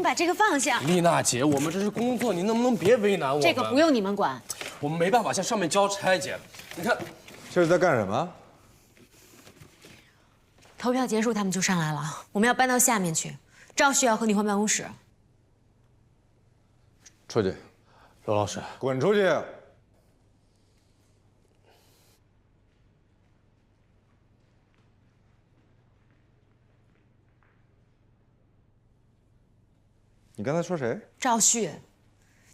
你把这个放下。丽娜姐，我们这是工作，你能不能别为难我们？这个不用你们管。我们没办法向上面交差，姐。你看，这是在干什么？投票结束，他们就上来了。我们要搬到下面去。赵旭要和你换办公室。出去，罗老师，滚出去！你刚才说谁？赵旭，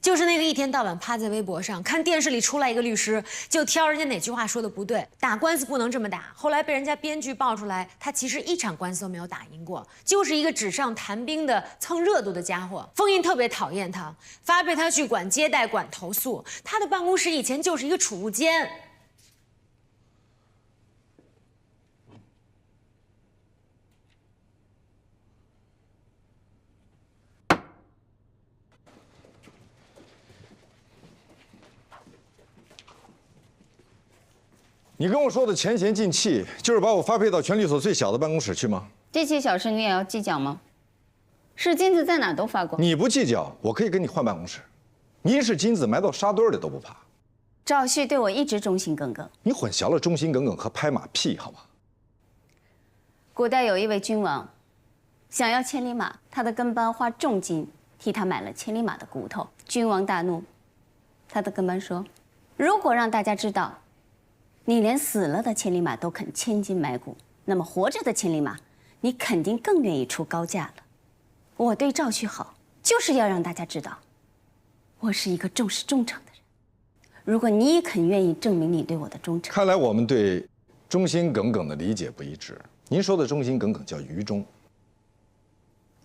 就是那个一天到晚趴在微博上看电视里出来一个律师，就挑人家哪句话说的不对，打官司不能这么打。后来被人家编剧爆出来，他其实一场官司都没有打赢过，就是一个纸上谈兵的蹭热度的家伙。封印特别讨厌他，发配他去管接待、管投诉。他的办公室以前就是一个储物间。你跟我说的前嫌尽弃，就是把我发配到权力所最小的办公室去吗？这些小事你也要计较吗？是金子在哪都发光。你不计较，我可以跟你换办公室。您是金子，埋到沙堆里都不怕。赵旭对我一直忠心耿耿。你混淆了忠心耿耿和拍马屁，好吗？古代有一位君王，想要千里马，他的跟班花重金替他买了千里马的骨头。君王大怒，他的跟班说：“如果让大家知道，你连死了的千里马都肯千金买骨，那么活着的千里马，你肯定更愿意出高价了。我对赵旭好，就是要让大家知道，我是一个重视忠诚的人。如果你也肯愿意证明你对我的忠诚，看来我们对忠心耿耿的理解不一致。您说的忠心耿耿叫愚忠，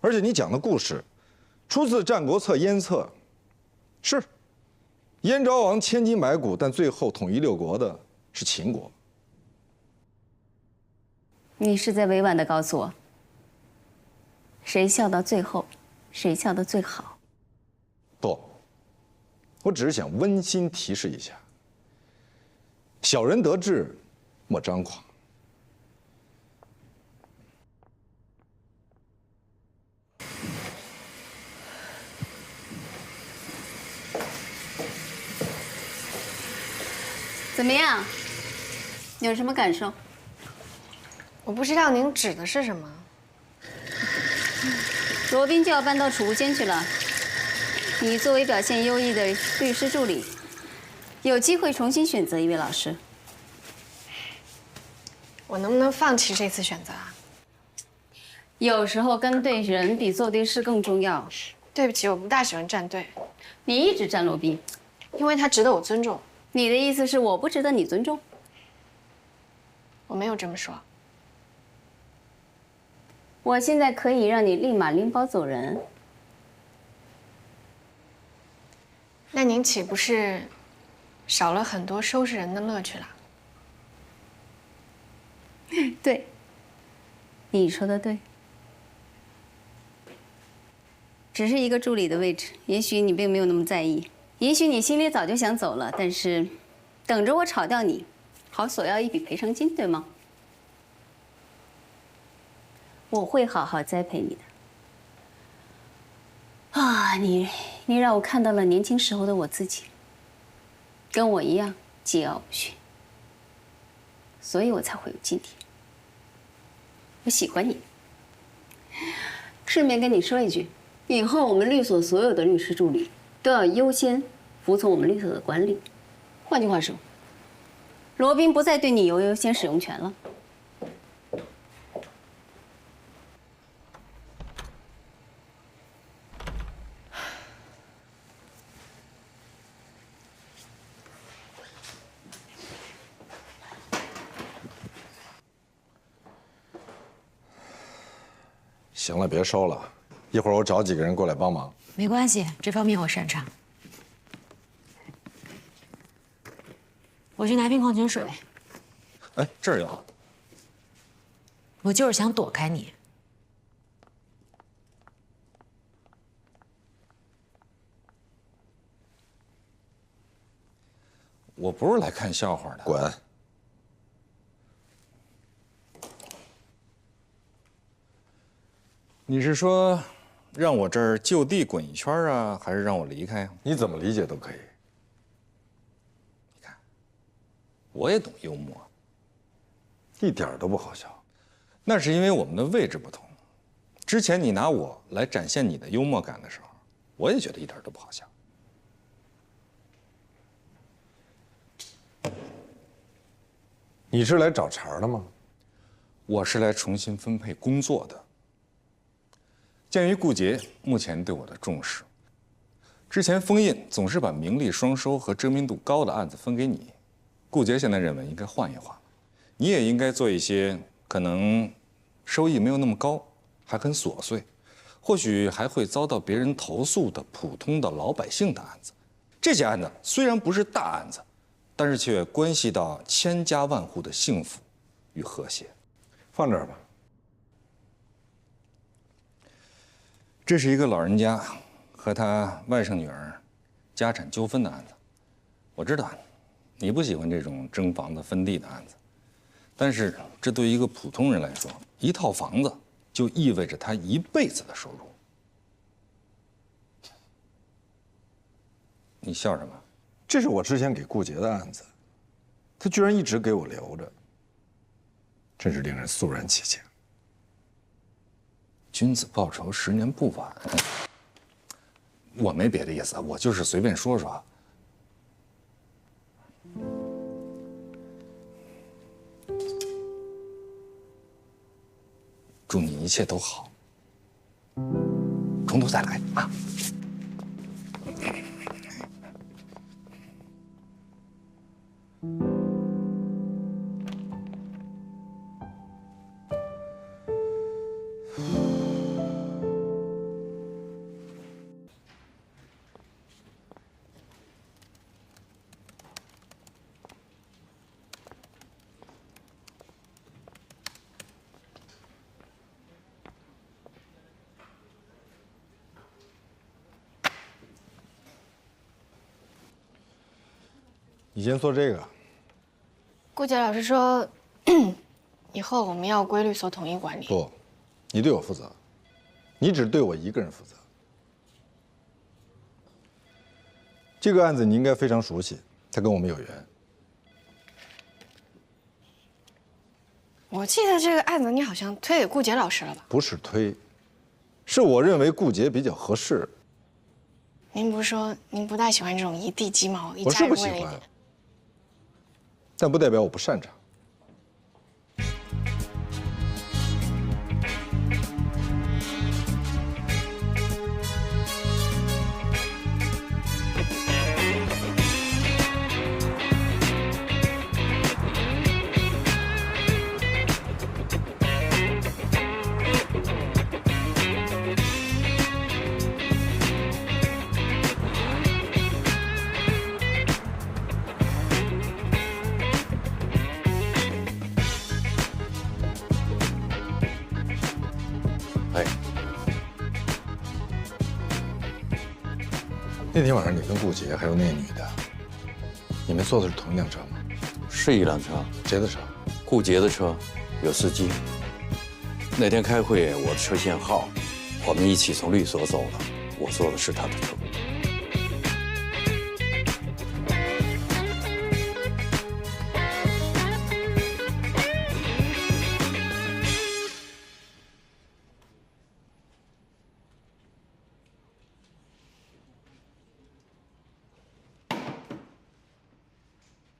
而且你讲的故事，出自《战国策·燕策》，是燕昭王千金买骨，但最后统一六国的是秦国。你是在委婉地告诉我，谁笑到最后，谁笑得最好？不，我只是想温馨提示一下：小人得志，莫张狂。怎么样？有什么感受？我不知道您指的是什么。罗宾就要搬到储物间去了。你作为表现优异的律师助理，有机会重新选择一位老师。我能不能放弃这次选择啊？有时候跟对人比做对事更重要。对不起，我不大喜欢站队，你一直站罗宾，因为他值得我尊重。你的意思是我不值得你尊重？我没有这么说。我现在可以让你立马拎包走人。那您岂不是少了很多收拾人的乐趣了？对，你说的对。只是一个助理的位置，也许你并没有那么在意，也许你心里早就想走了，但是等着我炒掉你，好索要一笔赔偿金，对吗？我会好好栽培你的。啊，你让我看到了年轻时候的我自己，跟我一样桀骜不驯，所以我才会有今天。我喜欢你。顺便跟你说一句，以后我们律所所有的律师助理都要优先服从我们律所的管理。换句话说，罗宾不再对你有优先使用权了。行了，别收了，一会儿我找几个人过来帮忙。没关系，这方面我擅长。我去拿瓶矿泉水。哎，这儿有。我就是想躲开你。我不是来看笑话的。滚！你是说，让我这儿就地滚一圈啊，还是让我离开啊？你怎么理解都可以。我也懂幽默，一点儿都不好笑。那是因为我们的位置不同。之前你拿我来展现你的幽默感的时候，我也觉得一点都不好笑。你是来找茬的吗？我是来重新分配工作的。鉴于顾杰目前对我的重视，之前封印总是把名利双收和知名度高的案子分给你，顾杰现在认为应该换一换，你也应该做一些可能收益没有那么高，还很琐碎，或许还会遭到别人投诉的普通的老百姓的案子。这些案子虽然不是大案子，但是却关系到千家万户的幸福与和谐。放这儿吧。这是一个老人家和他外甥女儿家产纠纷的案子。我知道你不喜欢这种争房子分地的案子，但是这对于一个普通人来说，一套房子就意味着他一辈子的收入。你笑什么？这是我之前给顾杰的案子，他居然一直给我留着，真是令人肃然起敬。君子报仇10年不晚。我没别的意思，我就是随便说说。祝你一切都好，从头再来啊！你先做这个。顾杰老师说，以后我们要归律所统一管理。不，你对我负责，你只对我一个人负责。这个案子你应该非常熟悉，它跟我们有缘。我记得这个案子你好像推给顾杰老师了吧？不是推，是我认为顾杰比较合适。您不是说您不大喜欢这种一地鸡毛、一我家是不喜欢人为了一点？，但不代表我不擅长。哎，那天晚上你跟顾杰还有那个女的，你们坐的是同一辆车吗？是一辆车，谁的车？顾杰的车，有司机。那天开会，我的车限号，我们一起从律所走了，我坐的是他的车。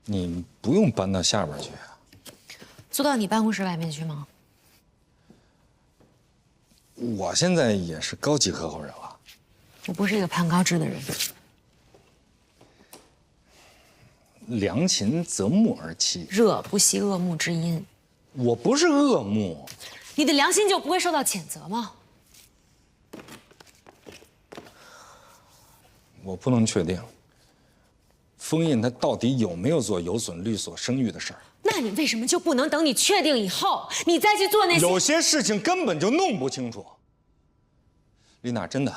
你不用搬到下边去啊。坐到你办公室外面去吗？我现在也是高级合伙人了。我不是一个攀高枝的人。良禽择木而栖，热不息恶木之音。我不是恶木。你的良心就不会受到谴责吗？我不能确定，封印他到底有没有做有损律所声誉的事儿。那你为什么就不能等你确定以后，你再去做那些？有些事情根本就弄不清楚。丽娜，真的，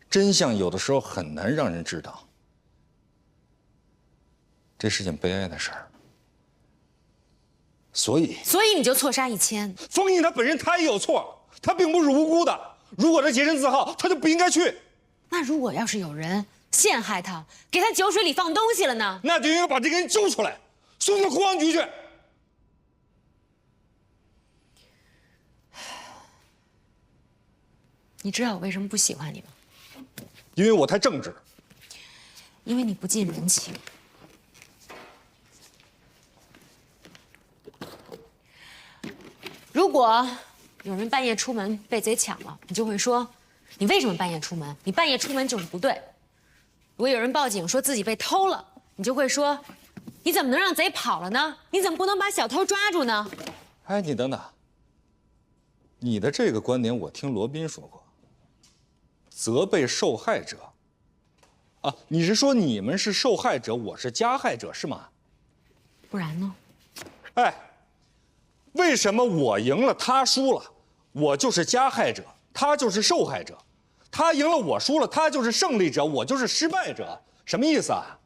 真相有的时候很难让人知道。这是件悲哀的事儿，所以你就错杀1千。封印他本人他也有错，他并不是无辜的。如果他洁身自好，他就不应该去。那如果要是有人陷害他，给他酒水里放东西了呢？那就应该把这个人揪出来，送到公安局去。你知道我为什么不喜欢你吗？因为我太正直。因为你不近人情。如果有人半夜出门被贼抢了，你就会说：“你为什么半夜出门？你半夜出门就是不对。”如果有人报警说自己被偷了，你就会说：“你怎么能让贼跑了呢？你怎么不能把小偷抓住呢？”哎，你等等，你的这个观点我听罗宾说过，责备受害者。啊，你是说你们是受害者，我是加害者是吗？不然呢？哎，为什么我赢了他输了，我就是加害者，他就是受害者；他赢了我输了，他就是胜利者，我就是失败者？什么意思啊？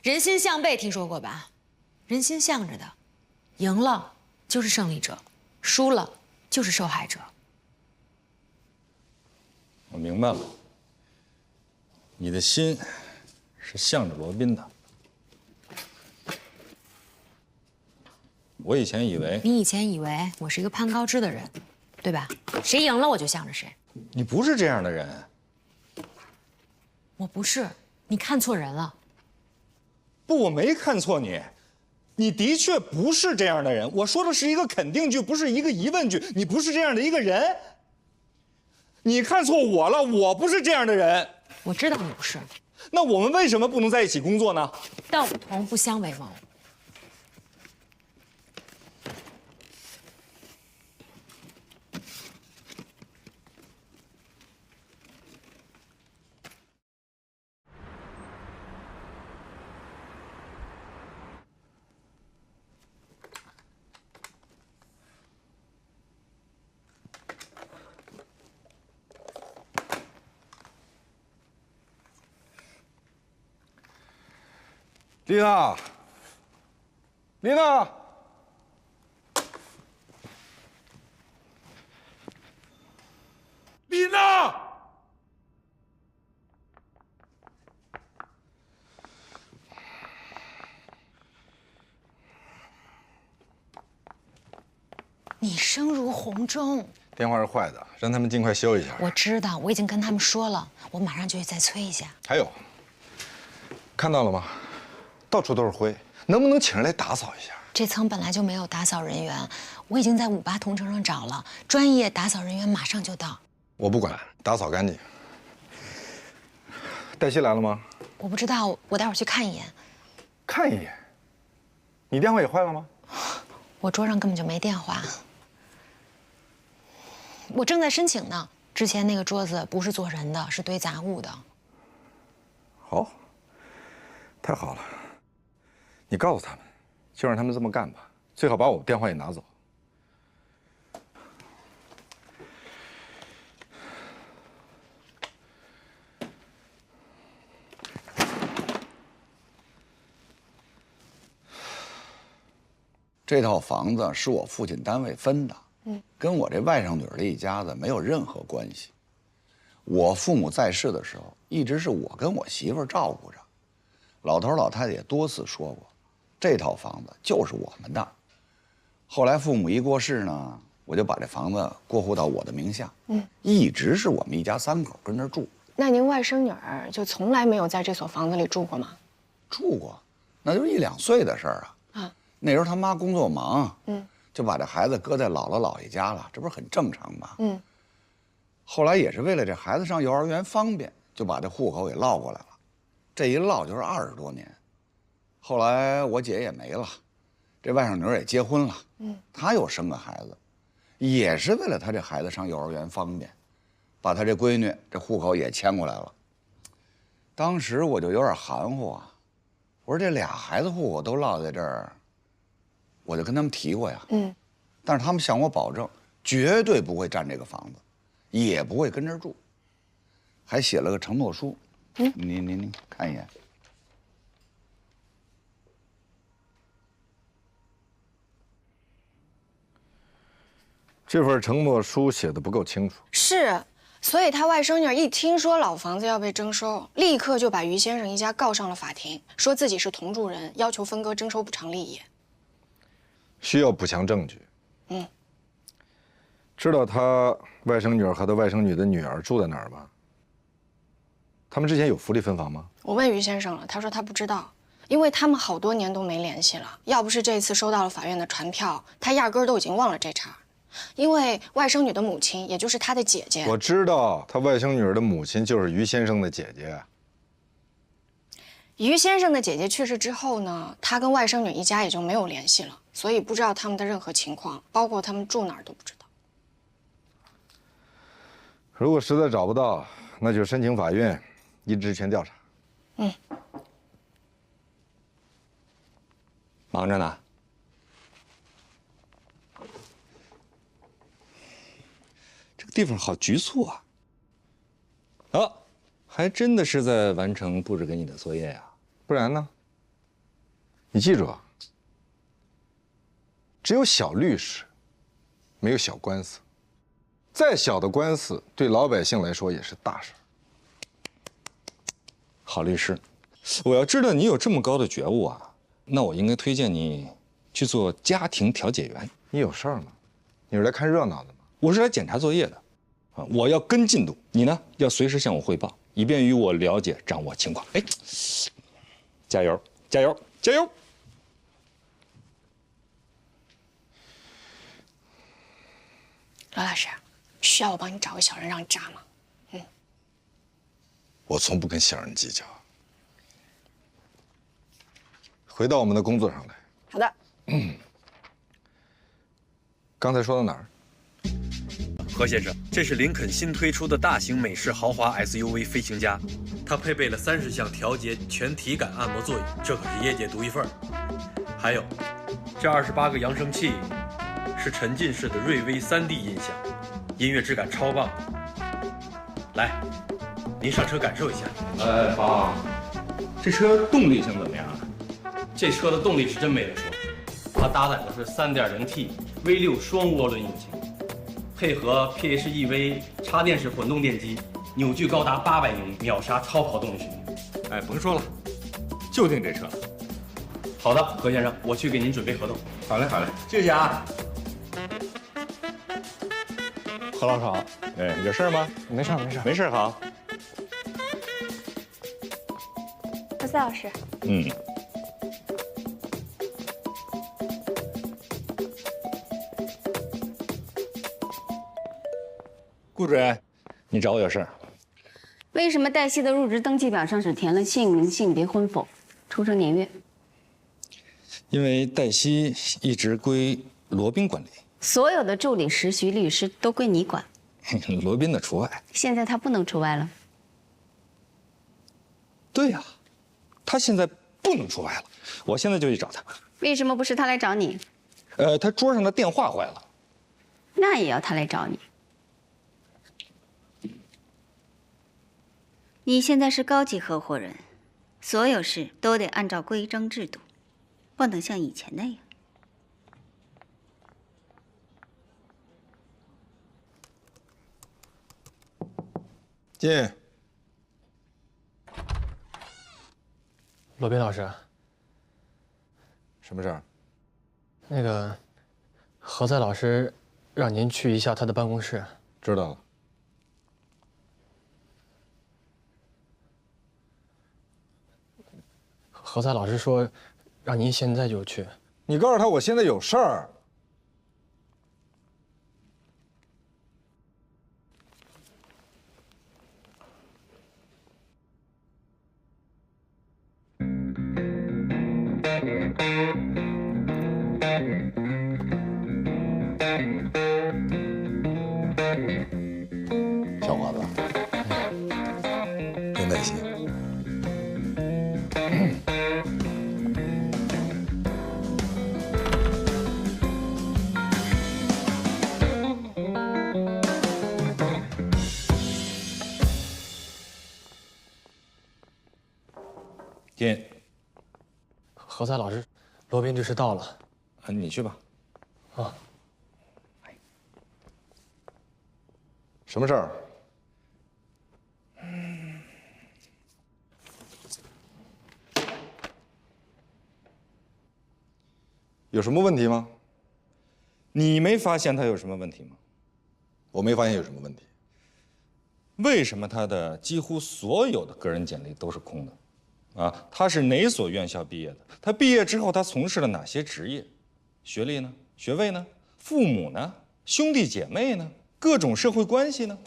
人心向背听说过吧？人心向着的，赢了就是胜利者，输了就是受害者。我明白了，你的心是向着罗宾的。我以前以为你以前以为我是一个攀高枝的人，对吧？谁赢了我就向着谁。你不是这样的人。我不是，你看错人了。不，我没看错你，你的确不是这样的人。我说的是一个肯定句，不是一个疑问句。你不是这样的一个人。你看错我了，我不是这样的人。我知道你不是，那我们为什么不能在一起工作呢？道不同不相为谋。丽娜，丽娜，丽娜，你声如洪钟。电话是坏的，让他们尽快修一下。我知道，我已经跟他们说了，我马上就去再催一下。还有，看到了吗？到处都是灰，能不能请人来打扫一下？这层本来就没有打扫人员，我已经在58同城上找了，专业打扫人员马上就到。我不管，打扫干净。黛西来了吗？我不知道，我待会儿去看一眼。看一眼。你电话也坏了吗？我桌上根本就没电话，我正在申请呢。之前那个桌子不是做人的，是堆杂物的。好，太好了。你告诉他们，就让他们这么干吧，最好把我电话也拿走。这套房子是我父亲单位分的，跟我这外甥女儿这一家子没有任何关系。我父母在世的时候，一直是我跟我媳妇儿照顾着。老头老太太也多次说过，这套房子就是我们的。后来父母一过世呢，我就把这房子过户到我的名下，一直是我们一家3口跟那儿住。那您外甥女儿就从来没有在这所房子里住过吗？住过，那就是1、2岁的事儿啊。啊，那时候他妈工作忙，就把这孩子搁在姥姥姥爷家了，这不是很正常吗？后来也是为了这孩子上幼儿园方便，就把这户口给落过来了。这一落就是20多年。后来我姐也没了，这外甥女儿也结婚了，她又生个孩子，也是为了她这孩子上幼儿园方便，把她这闺女这户口也迁过来了。当时我就有点含糊啊，我说这俩孩子户口都落在这儿，我就跟他们提过呀，但是他们向我保证，绝对不会占这个房子，也不会跟这儿住，还写了个承诺书。您看一眼。这份承诺书写的不够清楚。是，所以他外甥女一听说老房子要被征收，立刻就把于先生一家告上了法庭，说自己是同住人，要求分割征收补偿利益。需要补强证据。知道他外甥女儿和他外甥女的女儿住在哪儿吗？他们之前有福利分房吗？我问于先生了，他说他不知道，因为他们好多年都没联系了。要不是这次收到了法院的传票，他压根儿都已经忘了这茬。因为外甥女的母亲，也就是他的姐姐，我知道他外甥女儿的母亲就是于先生的姐姐。于先生的姐姐去世之后呢，他跟外甥女一家也就没有联系了，所以不知道他们的任何情况，包括他们住哪儿都不知道。如果实在找不到，那就申请法院依职权调查。忙着呢。这个地方好局促啊！啊，还真的是在完成布置给你的作业呀？不然呢？你记住啊，只有小律师，没有小官司。再小的官司，对老百姓来说也是大事。好律师，我要知道你有这么高的觉悟啊，那我应该推荐你去做家庭调解员。你有事儿吗？你是来看热闹的吗？我是来检查作业的，啊，我要跟进度，你呢要随时向我汇报，以便于我了解掌握情况。哎，加油，加油，加油！罗老师，需要我帮你找个小人让你扎吗？我从不跟小人计较。回到我们的工作上来。好的。刚才说到哪儿？何先生，这是林肯新推出的大型美式豪华 SUV 飞行家，它配备了30项调节全体感按摩座椅，这可是业界独一份儿。还有，这28个扬声器是沉浸式的瑞威3D 音响，音乐质感超棒。来，您上车感受一下。哎，爸，这车动力性怎么样啊？这车的动力是真没得说，它搭载的是3.0T V6双涡轮引擎，配合 PHEV 插电式混动电机，扭矩高达800牛米，秒杀超跑动力水平。哎，甭说了，就定这车了。好的，何先生，我去给您准备合同。好嘞，好嘞，谢谢啊。何老师好。哎，有事儿吗？没事没事没事好。何思老师，顾主任，你找我有事儿？为什么黛西的入职登记表上只填了姓名、性别、婚否、出生年月？因为黛西一直归罗宾管理，所有的助理、实习律师都归你管，罗宾的除外。现在他不能除外了。对呀，他现在不能除外了，我现在就去找他。为什么不是他来找你？他桌上的电话坏了。那也要他来找你。你现在是高级合伙人，所有事都得按照规章制度，不能像以前那样。进。罗宾老师，什么事儿？那个何在老师让您去一下他的办公室。知道了。何在老师说，让您现在就去。你告诉他我现在有事儿。小伙子，有耐心。进。何在老师，罗宾律师到了。你去吧。啊。什么事儿？有什么问题吗？你没发现他有什么问题吗？我没发现有什么问题。为什么他的几乎所有的个人简历都是空的？啊，他是哪所院校毕业的？他毕业之后他从事了哪些职业？学历呢？学位呢？父母呢？兄弟姐妹呢？各种社会关系呢？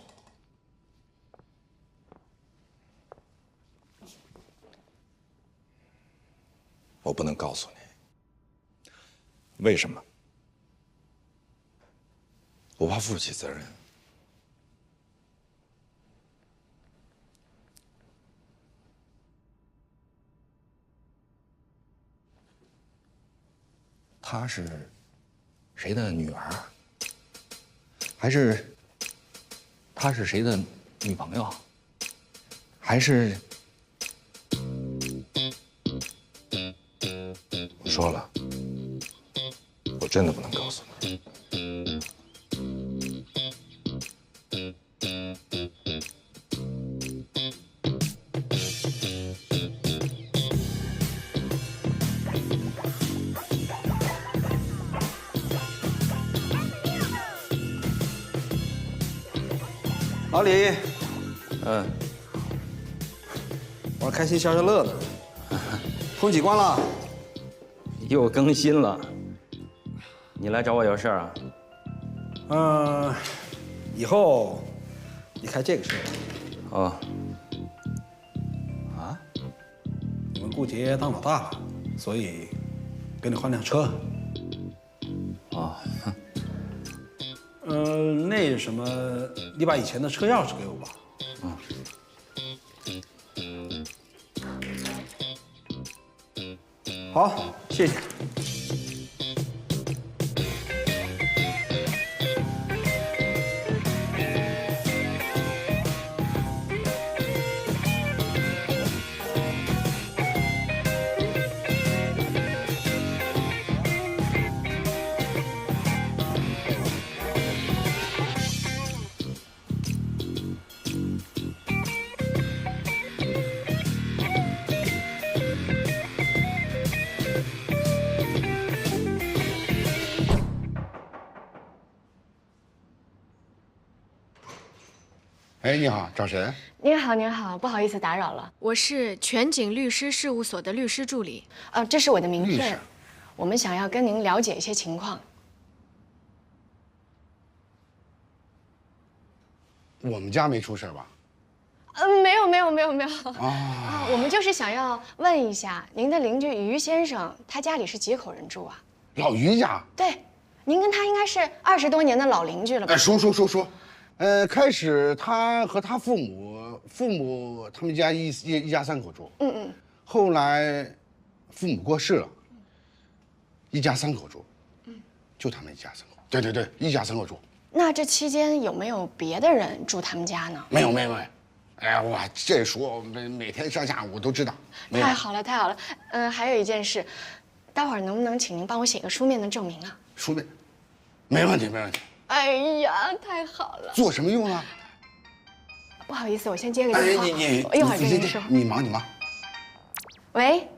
我不能告诉你。为什么？我怕负不起责任。她是谁的女儿？还是她是谁的女朋友？还是……我说了，我真的不能告诉你。老李，嗯，我是开心消消乐的，空几关了？又更新了。你来找我有事啊？以后你开这个车。哦。啊？你们顾杰当老大了，所以给你换辆车。哦。那什么，你把以前的车钥匙给我吧。好，谢谢。哎，你好，找谁？您好，您好，不好意思打扰了，我是全景律师事务所的律师助理。这是我的名片，我们想要跟您了解一些情况。我们家没出事吧？没有。啊，我们就是想要问一下，您的邻居于先生，他家里是几口人住啊？老于家？对，您跟他应该是20多年的老邻居了吧？哎，说。开始他和他父母他们家一家3口住。后来父母过世了，一家3口住。就他们一家3口。对，一家3口住。那这期间有没有别的人住他们家呢？没有。哎呀，哇，这说每天上下我都知道。太好了。还有一件事，待会儿能不能请您帮我写个书面的证明啊？书面，没问题。哎呀，太好了！做什么用啊？不好意思，我先接个电话，我一会儿跟您说。你忙。喂。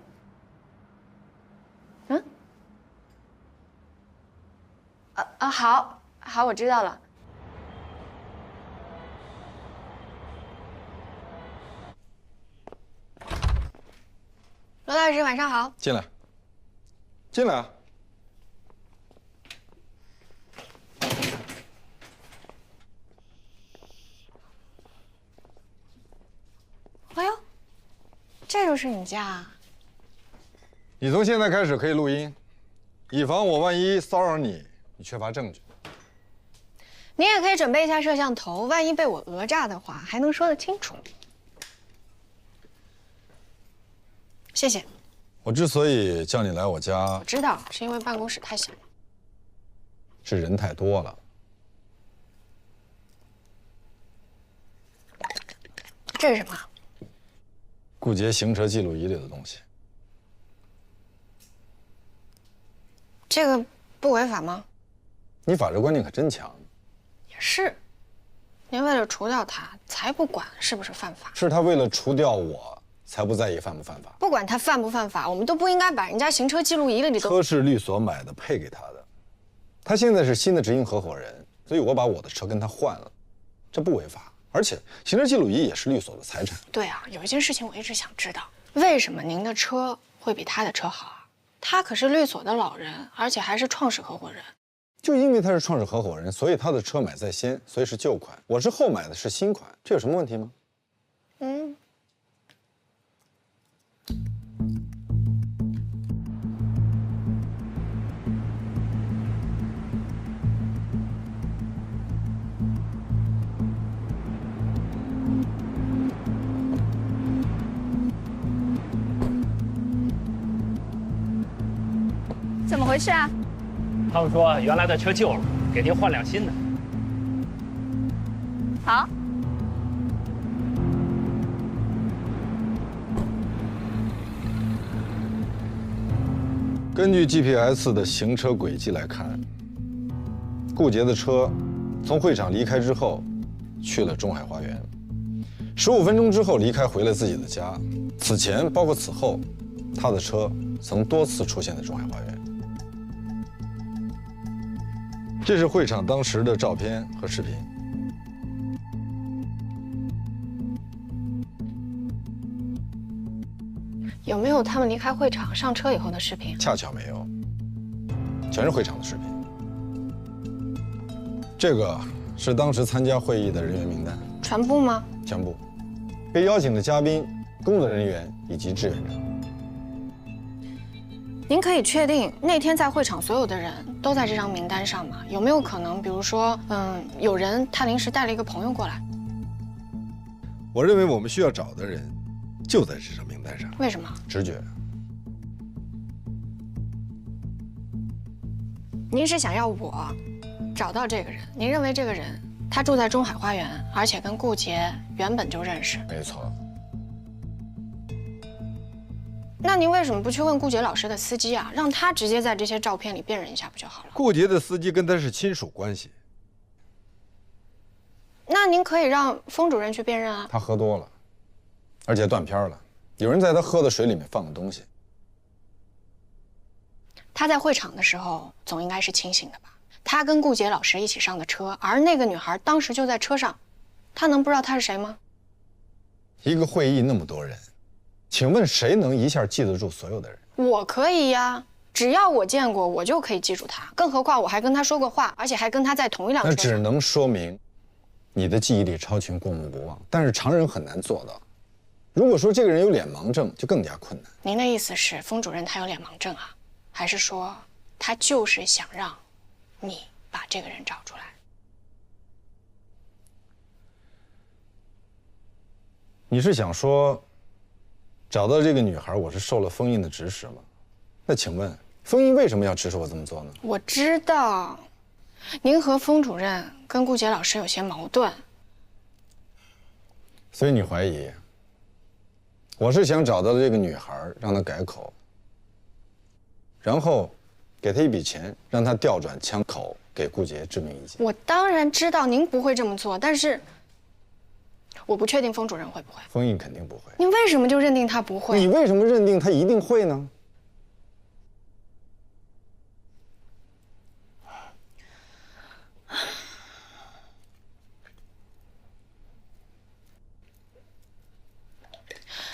好，我知道了。罗大师，晚上好。进来。哎呦，这就是你家啊？你从现在开始可以录音，以防我万一骚扰你，你缺乏证据。你也可以准备一下摄像头，万一被我讹诈的话，还能说得清楚。谢谢。我之所以叫你来我家，我知道，是因为办公室太小了，是人太多了。这是什么？顾杰行车记录仪里的东西。这个不违法吗？你法治观念可真强。也是，您为了除掉他，才不管是不是犯法。是他为了除掉我，才不在意犯不犯法。不管他犯不犯法，我们都不应该把人家行车记录仪里的车是律所买的，配给他的。他现在是新的执行合伙人，所以我把我的车跟他换了，这不违法。而且行车记录仪也是律所的财产。对啊，有一件事情我一直想知道，为什么您的车会比他的车好啊？他可是律所的老人，而且还是创始合伙人。就因为他是创始合伙人，所以他的车买在先，所以是旧款。我是后买的，是新款，这有什么问题吗？嗯。怎么回事啊？他们说原来的车旧了，给您换辆新的。好。根据 GPS 的行车轨迹来看，顾杰的车从会场离开之后，去了中海花园。15分钟之后离开，回了自己的家。此前包括此后，他的车曾多次出现在中海花园。这是会场当时的照片和视频。有没有他们离开会场上车以后的视频？恰巧没有，全是会场的视频。这个是当时参加会议的人员名单。全部吗？全部。被邀请的嘉宾、工作人员以及志愿者。您可以确定那天在会场所有的人都在这张名单上吗？有没有可能，比如说，有人他临时带了一个朋友过来？我认为我们需要找的人就在这张名单上。为什么？直觉。您是想要我找到这个人？您认为这个人他住在中海花园，而且跟顾杰原本就认识？没错。那您为什么不去问顾杰老师的司机啊？让他直接在这些照片里辨认一下不就好了？顾杰的司机跟他是亲属关系。那您可以让封主任去辨认啊。他喝多了，而且断片了，有人在他喝的水里面放了东西。他在会场的时候总应该是清醒的吧？他跟顾杰老师一起上的车，而那个女孩当时就在车上，他能不知道她是谁吗？一个会议那么多人，请问谁能一下记得住所有的人？我可以呀，只要我见过，我就可以记住他。更何况我还跟他说过话，而且还跟他在同一辆车上。那只能说明你的记忆力超群，过目不忘，但是常人很难做到。如果说这个人有脸盲症，就更加困难。您的意思是，封主任他有脸盲症啊？还是说他就是想让你把这个人找出来？你是想说，找到这个女孩，我是受了封印的指使吗？那请问，封印为什么要指使我这么做呢？我知道，您和封主任跟顾杰老师有些矛盾，所以你怀疑，我是想找到这个女孩，让她改口，然后给她一笔钱，让她调转枪口，给顾杰致命一击。我当然知道您不会这么做，但是我不确定封主任会不会。封印肯定不会。您为什么就认定他不会？你为什么认定他一定会呢？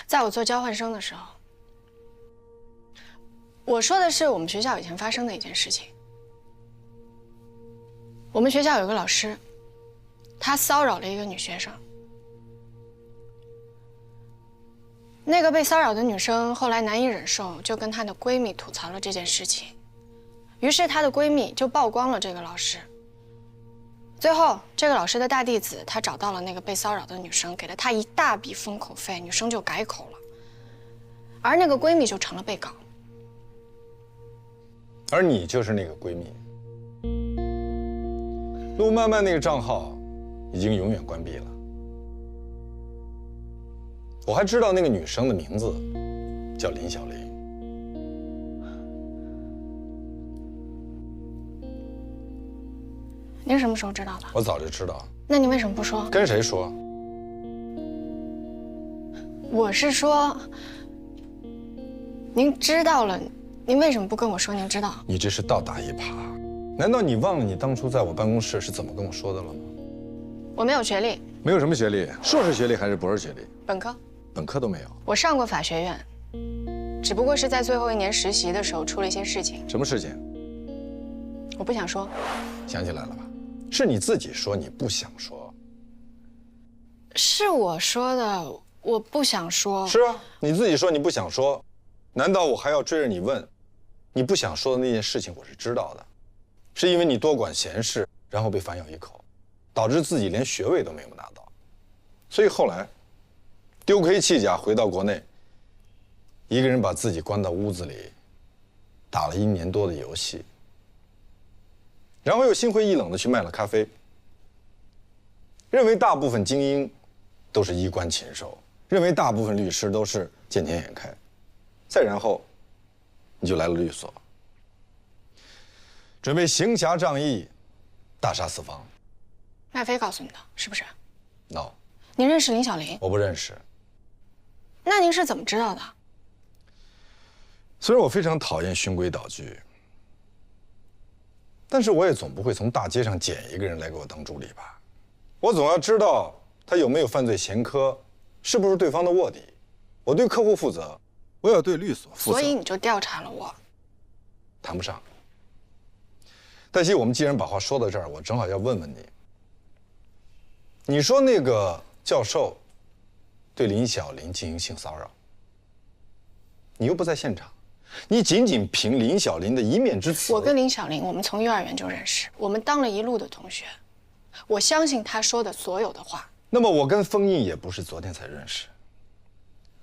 在我做交换生的时候，我说的是我们学校以前发生的一件事情。我们学校有个老师，他骚扰了一个女学生。那个被骚扰的女生后来难以忍受，就跟她的闺蜜吐槽了这件事情，于是她的闺蜜就曝光了这个老师。最后，这个老师的大弟子他找到了那个被骚扰的女生，给了她一大笔封口费，女生就改口了，而那个闺蜜就成了被告。而你就是那个闺蜜。陆漫漫那个账号已经永远关闭了。我还知道那个女生的名字叫林小玲。您什么时候知道的？我早就知道，那你为什么不说？跟谁说？我是说，您知道了，您为什么不跟我说您知道？你这是倒打一耙。难道你忘了你当初在我办公室是怎么跟我说的了吗？我没有学历，没有什么学历，硕士学历还是博士学历？本科。本科都没有。我上过法学院，只不过是在最后1年实习的时候出了一些事情。什么事情？我不想说。想起来了吧？是你自己说你不想说。是我说的，我不想说。是啊，你自己说你不想说，难道我还要追着你问？你不想说的那件事情我是知道的，是因为你多管闲事，然后被反咬一口，导致自己连学位都没有拿到，所以后来丢盔弃甲回到国内，一个人把自己关到屋子里，打了1年多的游戏，然后又心灰意冷的去卖了咖啡，认为大部分精英都是衣冠禽兽，认为大部分律师都是见钱眼开，再然后你就来了律所，准备行侠仗义，大杀四方。麦飞告诉你的，是不是 ？No， 您认识林小玲？我不认识。那您是怎么知道的？虽然我非常讨厌循规蹈矩，但是我也总不会从大街上捡一个人来给我当助理吧？我总要知道他有没有犯罪前科，是不是对方的卧底。我对客户负责，我要对律所负责。所以你就调查了我？谈不上。黛西，我们既然把话说到这儿，我正好要问问你。你说那个教授对林小玲进行性骚扰，你又不在现场，你仅仅凭林小玲的一面之词。我跟林小玲，我们从幼儿园就认识，我们当了一路的同学，我相信她说的所有的话。那么我跟封印也不是昨天才认识，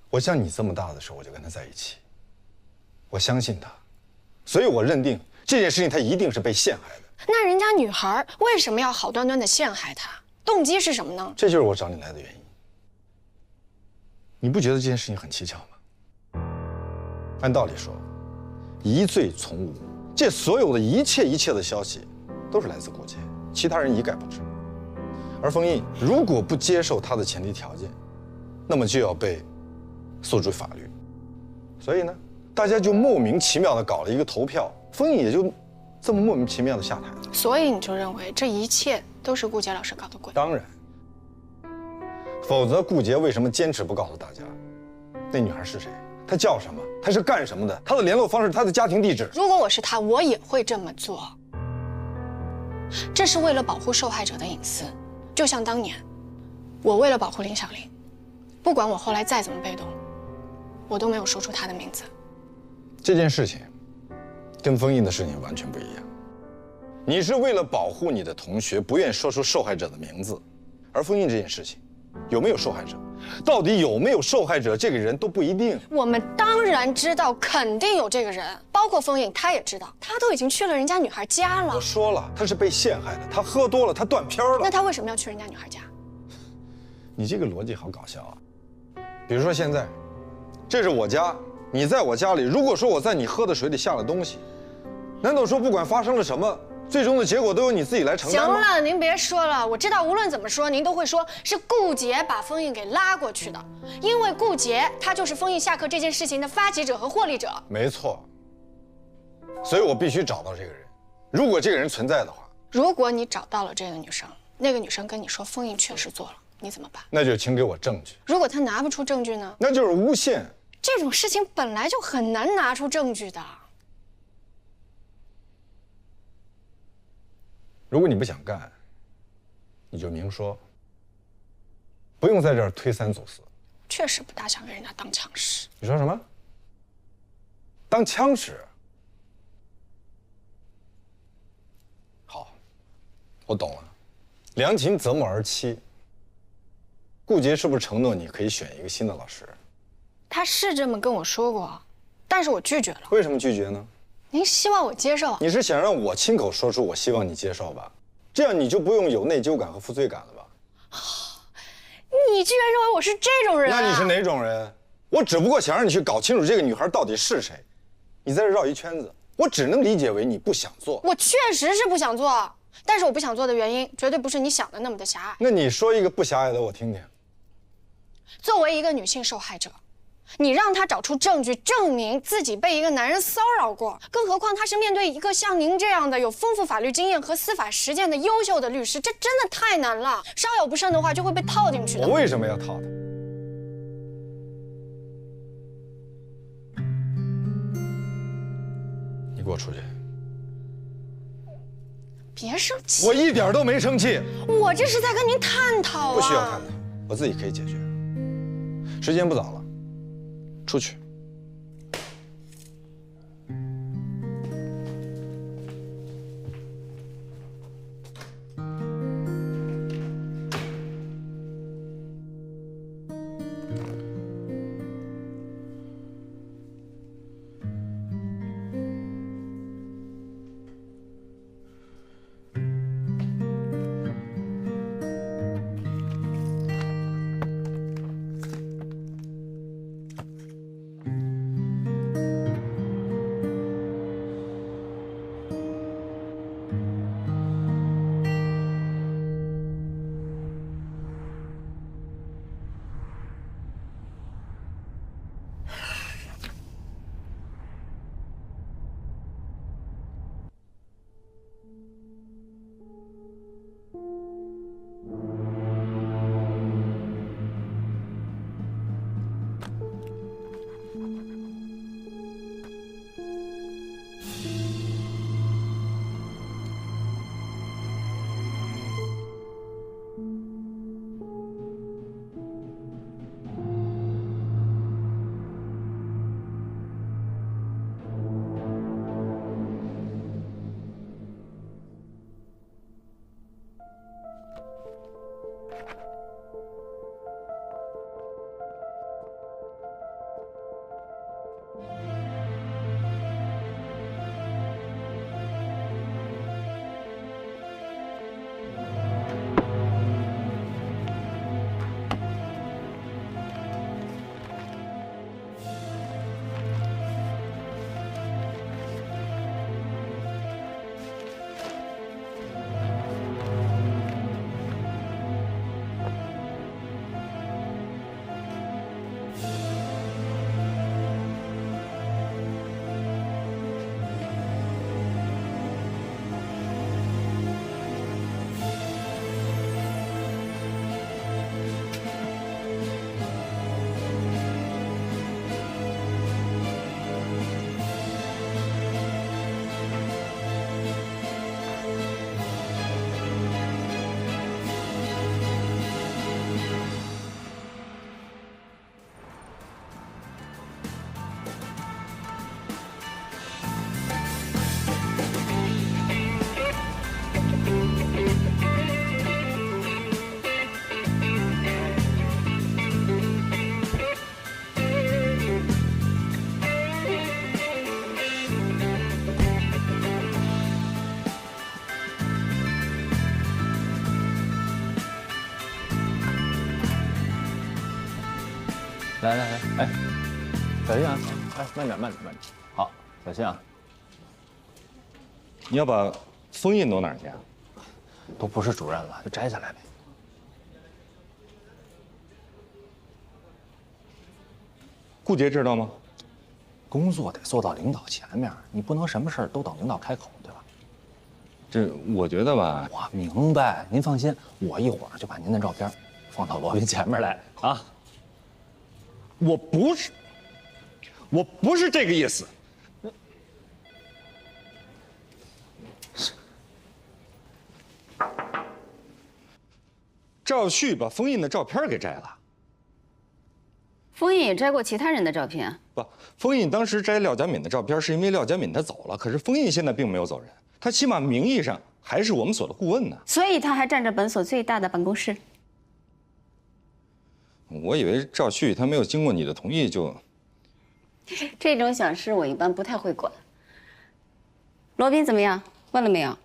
我像你这么大的时候我就跟他在一起，我相信他，所以我认定这件事情他一定是被陷害的。那人家女孩为什么要好端端的陷害他？动机是什么呢？这就是我找你来的原因。你不觉得这件事情很蹊跷吗？按道理说，疑罪从无，这所有的一切的消息，都是来自顾杰，其他人一概不知。而封印如果不接受他的前提条件，那么就要被诉诸法律。所以呢，大家就莫名其妙的搞了一个投票，封印也就这么莫名其妙的下台了。所以你就认为这一切都是顾杰老师搞的鬼？当然，否则顾杰为什么坚持不告诉大家，那女孩是谁？她叫什么？她是干什么的？她的联络方式，她的家庭地址。如果我是他，我也会这么做。这是为了保护受害者的隐私，就像当年，我为了保护林小玲，不管我后来再怎么被动，我都没有说出她的名字。这件事情跟封印的事情完全不一样。你是为了保护你的同学，不愿说出受害者的名字，而封印这件事情，有没有受害者，到底有没有受害者，这个人都不一定。我们当然知道，肯定有这个人，包括封印，他也知道，他都已经去了人家女孩家了。我说了，他是被陷害的，他喝多了，他断片了。那他为什么要去人家女孩家？你这个逻辑好搞笑啊！比如说现在，这是我家，你在我家里，如果说我在你喝的水里下了东西，难道说不管发生了什么，最终的结果都由你自己来承担吗？行了，您别说了，我知道无论怎么说，您都会说是顾杰把封印给拉过去的，因为顾杰他就是封印下课这件事情的发起者和获利者。没错，所以我必须找到这个人。如果这个人存在的话，如果你找到了这个女生，那个女生跟你说封印确实做了，你怎么办？那就请给我证据。如果她拿不出证据呢？那就是诬陷。这种事情本来就很难拿出证据的。如果你不想干，你就明说，不用在这儿推三阻四。确实不大想给人家当枪使。你说什么？当枪使？好，我懂了。良禽择木而栖。顾杰是不是承诺你可以选一个新的老师？他是这么跟我说过，但是我拒绝了。为什么拒绝呢？您希望我接受？你是想让我亲口说出我希望你接受吧？这样你就不用有内疚感和负罪感了吧？你居然认为我是这种人啊？那你是哪种人？我只不过想让你去搞清楚这个女孩到底是谁。你在这绕一圈子，我只能理解为你不想做。我确实是不想做，但是我不想做的原因，绝对不是你想的那么的狭隘。那你说一个不狭隘的，我听听。作为一个女性受害者，你让她找出证据证明自己被一个男人骚扰过，更何况她是面对一个像您这样的有丰富法律经验和司法实践的优秀的律师，这真的太难了。稍有不慎的话，就会被套进去的。我为什么要套他？你给我出去！别生气，我一点都没生气。我这是在跟您探讨啊。不需要探讨，我自己可以解决。时间不早了，出去。来来来，哎，小心啊！哎，慢点，慢点，慢点。好，小心啊！你要把封印挪哪儿去啊？都不是主任了，就摘下来呗。顾杰知道吗？工作得做到领导前面，你不能什么事儿都等领导开口，对吧？这我觉得吧，我明白，您放心，我一会儿就把您的照片放到罗宾前面来啊。我不是这个意思。赵旭把封印的照片给摘了。封印也摘过其他人的照片。不，封印当时摘廖佳敏的照片，是因为廖佳敏她走了，可是封印现在并没有走人，他起码名义上还是我们所的顾问呢。所以他还占着本所最大的办公室。我以为赵旭他没有经过你的同意就……这种小事我一般不太会管。罗宾怎么样？问了没有？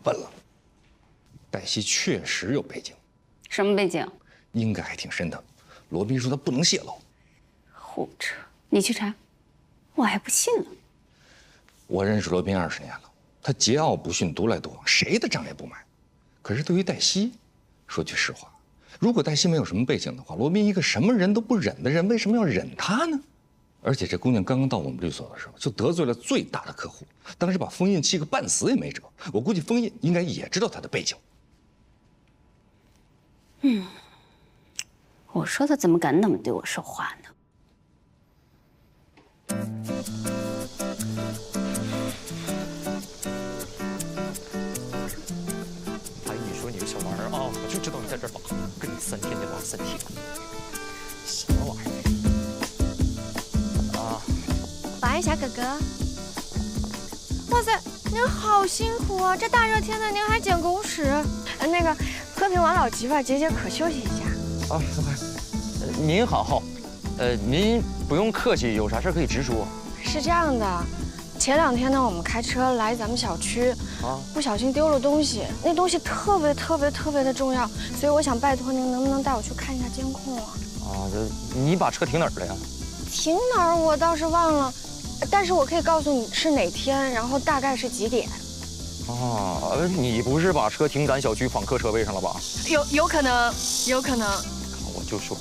问了。黛西确实有背景。什么背景？应该还挺深的。罗宾说他不能泄露。胡扯！你去查，我还不信了。我认识罗宾20年了，他桀骜不驯，独来独往，谁的账也不买。可是对于黛西，说句实话，如果黛西没有什么背景的话，罗宾一个什么人都不忍的人，为什么要忍她呢？而且这姑娘刚刚到我们律所的时候，就得罪了最大的客户，当时把封印气个半死也没辙。我估计封印应该也知道她的背景。我说他怎么敢那么对我说话呢？哎，你说你个小玩意儿啊，我就知道你在这儿绑，跟你3天就绑3天，什么玩意儿啊？白霞哥哥，哇塞，您好辛苦啊！这大热天的您还捡狗屎，那个喝瓶王老吉吧，解解渴，休息一下。啊，您好，您不用客气，有啥事可以直说。是这样的，前2天呢，我们开车来咱们小区，不小心丢了东西，那东西特别的重要，所以我想拜托您，能不能带我去看一下监控啊？你把车停哪儿了呀？停哪儿我倒是忘了，但是我可以告诉你是哪天，然后大概是几点。你不是把车停咱小区访客车位上了吧？有可能。我就说，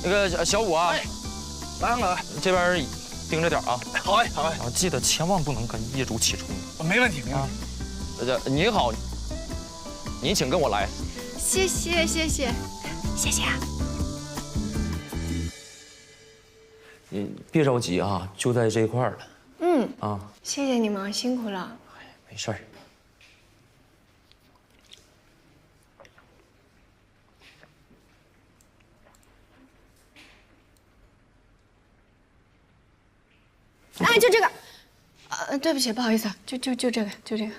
那个小五啊，来，这边盯着点啊。好嘞。记得千万不能跟业主起冲突。没问题。您好，您请跟我来。谢谢啊。你别着急啊，就在这一块儿了。谢谢你们，辛苦了。没事儿。哎，就这个，对不起，不好意思，就这个。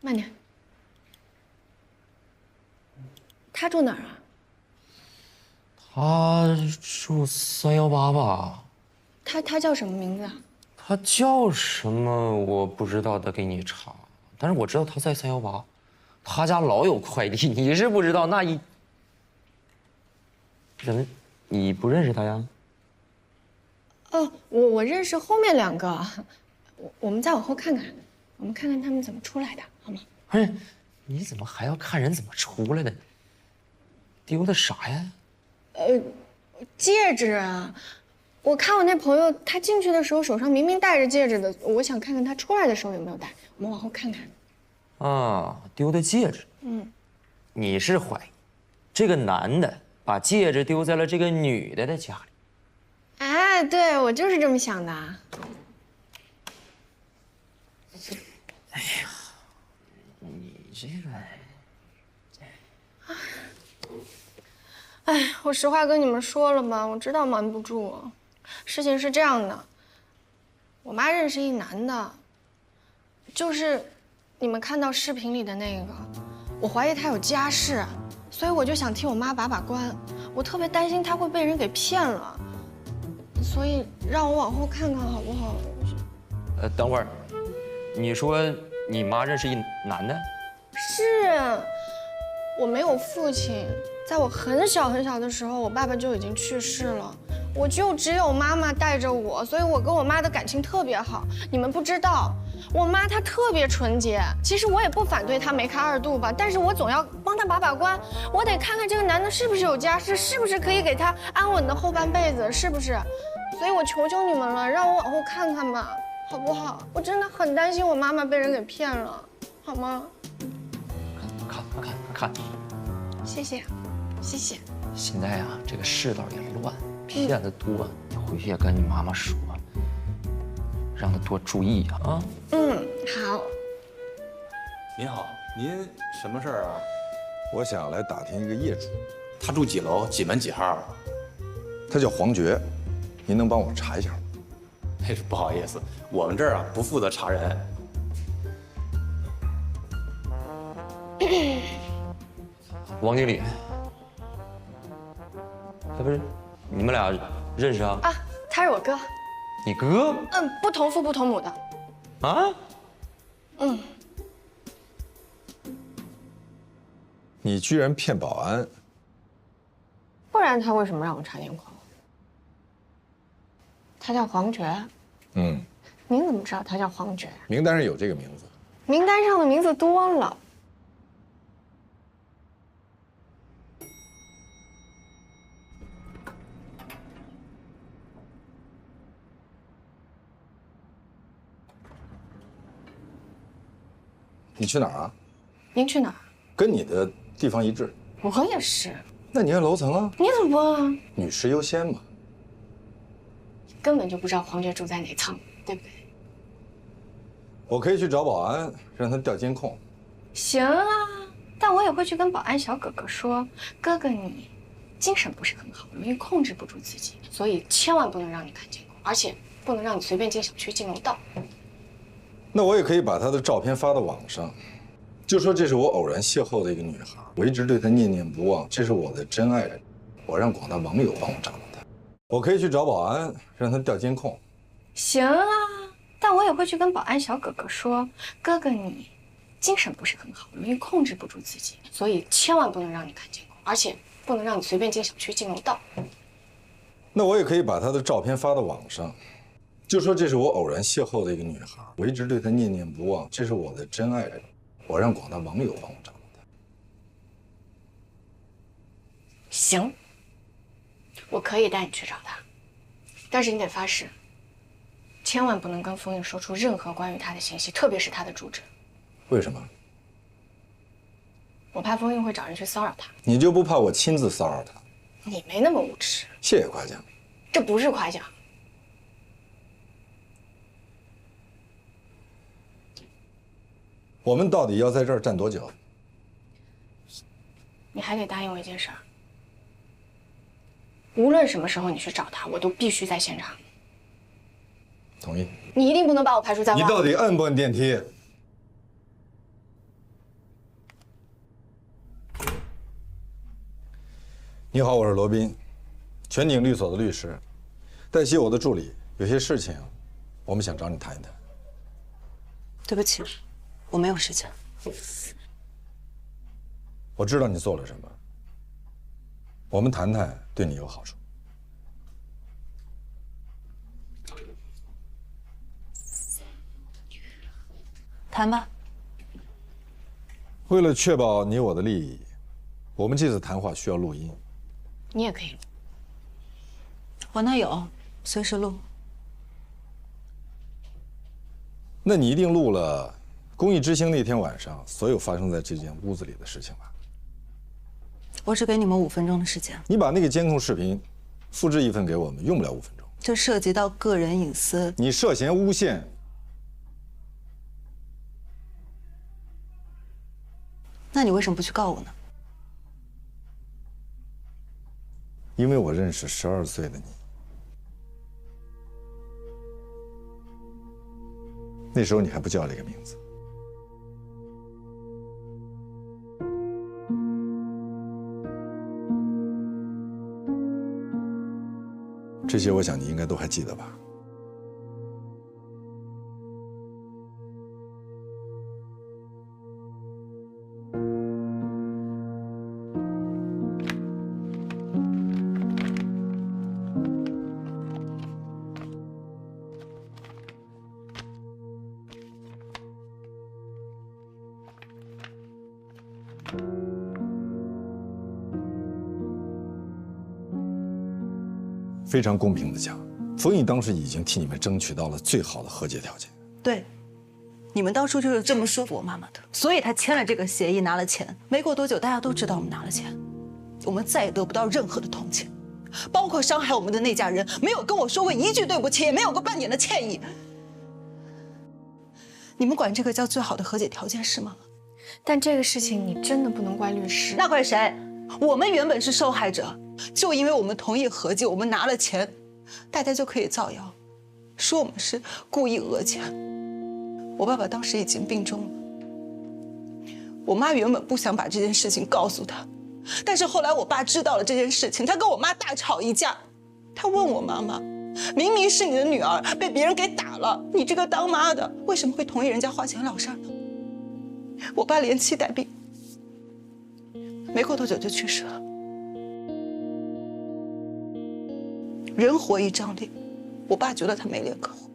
慢点。他住哪儿啊？他住318吧？他叫什么名字啊？他叫什么我不知道，得给你查。但是我知道他在318，他家老有快递。你是不知道，怎么你不认识他呀？我认识后面2个，我们再往后看看，我们看看他们怎么出来的，好吗？哎，你怎么还要看人怎么出来的？丢的啥呀？戒指啊！我看我那朋友，他进去的时候手上明明戴着戒指的，我想看看他出来的时候有没有戴。我们往后看看。丢的戒指。你是怀疑这个男的把戒指丢在了这个女的家里？哎，对，我就是这么想的。哎呀，你这个……哎，我实话跟你们说了吧，我知道瞒不住。事情是这样的，我妈认识一男的，就是你们看到视频里的那个，我怀疑他有家室，所以我就想替我妈把关。我特别担心他会被人给骗了。所以让我往后看看好不好？等会儿，你说你妈认识一男的？是，我没有父亲，在我很小的时候，我爸爸就已经去世了，我就只有妈妈带着我，所以我跟我妈的感情特别好。你们不知道，我妈她特别纯洁。其实我也不反对她梅开2度吧，但是我总要帮她把关，我得看看这个男的是不是有家室，是不是可以给她安稳的后半辈子，是不是？所以我求求你们了，让我往后看看吧，好不好？我真的很担心我妈妈被人给骗了，好吗？看。谢谢。现在啊，这个世道也乱，骗子多，你回去也跟你妈妈说，让她多注意啊。好。您好，您什么事儿啊？我想来打听一个业主，他住几楼？几门几号？他叫黄觉，您能帮我查一下吗？不好意思，我们这儿啊不负责查人。王经理，不是你们俩认识啊？他是我哥。你哥？不同父不同母的。啊？你居然骗保安？不然他为什么让我查监控？他叫黄觉。您怎么知道他叫黄觉？名单上有这个名字。名单上的名字多了。你去哪儿啊？您去哪儿？跟你的地方一致。我也是。那你按楼层啊？你怎么不问啊？女士优先嘛。根本就不知道黄觉住在哪层，对不对？我可以去找保安，让他调监控。行啊，但我也会去跟保安小哥哥说，哥哥你精神不是很好，容易控制不住自己，所以千万不能让你看监控，而且不能让你随便进小区、进楼道。那我也可以把她的照片发到网上，就说这是我偶然邂逅的一个女孩，我一直对她念念不忘，这是我的真爱人，我让广大网友帮我找到她。我可以去找保安，让他调监控。行啊，但我也会去跟保安小哥哥说，哥哥你精神不是很好，容易控制不住自己，所以千万不能让你看监控，而且不能让你随便进小区、进楼道。那我也可以把她的照片发到网上，就说这是我偶然邂逅的一个女孩，我一直对她念念不忘，这是我的真爱人，我让广大网友帮我找到她。行，我可以带你去找她，但是你得发誓，千万不能跟封印说出任何关于她的信息，特别是她的住址。为什么？我怕封印会找人去骚扰她。你就不怕我亲自骚扰她？你没那么无耻。谢谢夸奖。这不是夸奖。我们到底要在这儿站多久？你还得答应我一件事儿，无论什么时候你去找他，我都必须在现场。同意。你一定不能把我排除在外。你到底摁不摁电梯？你好，我是罗宾，全景律所的律师，黛西我的助理，有些事情，我们想找你谈一谈。对不起，我没有时间。我知道你做了什么，我们谈谈对你有好处。谈吧。为了确保你我的利益，我们这次谈话需要录音。你也可以录。我那有，随时录。那你一定录了公益之星那天晚上所有发生在这间屋子里的事情吧？我只给你们5分钟的时间。你把那个监控视频复制一份给我们，用不了5分钟。这涉及到个人隐私。你涉嫌诬陷。那你为什么不去告我呢？因为我认识12岁的你，那时候你还不叫这个名字。这些我想你应该都还记得吧？非常公平的讲，封印当时已经替你们争取到了最好的和解条件。对，你们当初就是这么说服我妈妈的，所以她签了这个协议，拿了钱。没过多久，大家都知道我们拿了钱，我们再也得不到任何的同情，包括伤害我们的那家人，没有跟我说过一句对不起，也没有过半点的歉意。你们管这个叫最好的和解条件是吗？但这个事情你真的不能怪律师。那怪谁？我们原本是受害者，就因为我们同意和解，我们拿了钱，大家就可以造谣，说我们是故意讹钱。我爸爸当时已经病重了，我妈原本不想把这件事情告诉他，但是后来我爸知道了这件事情，他跟我妈大吵一架。他问我妈妈，明明是你的女儿被别人给打了，你这个当妈的为什么会同意人家花钱了事呢？我爸连妻带病，没过多久就去世了。人活一张脸，我爸觉得他没脸可活。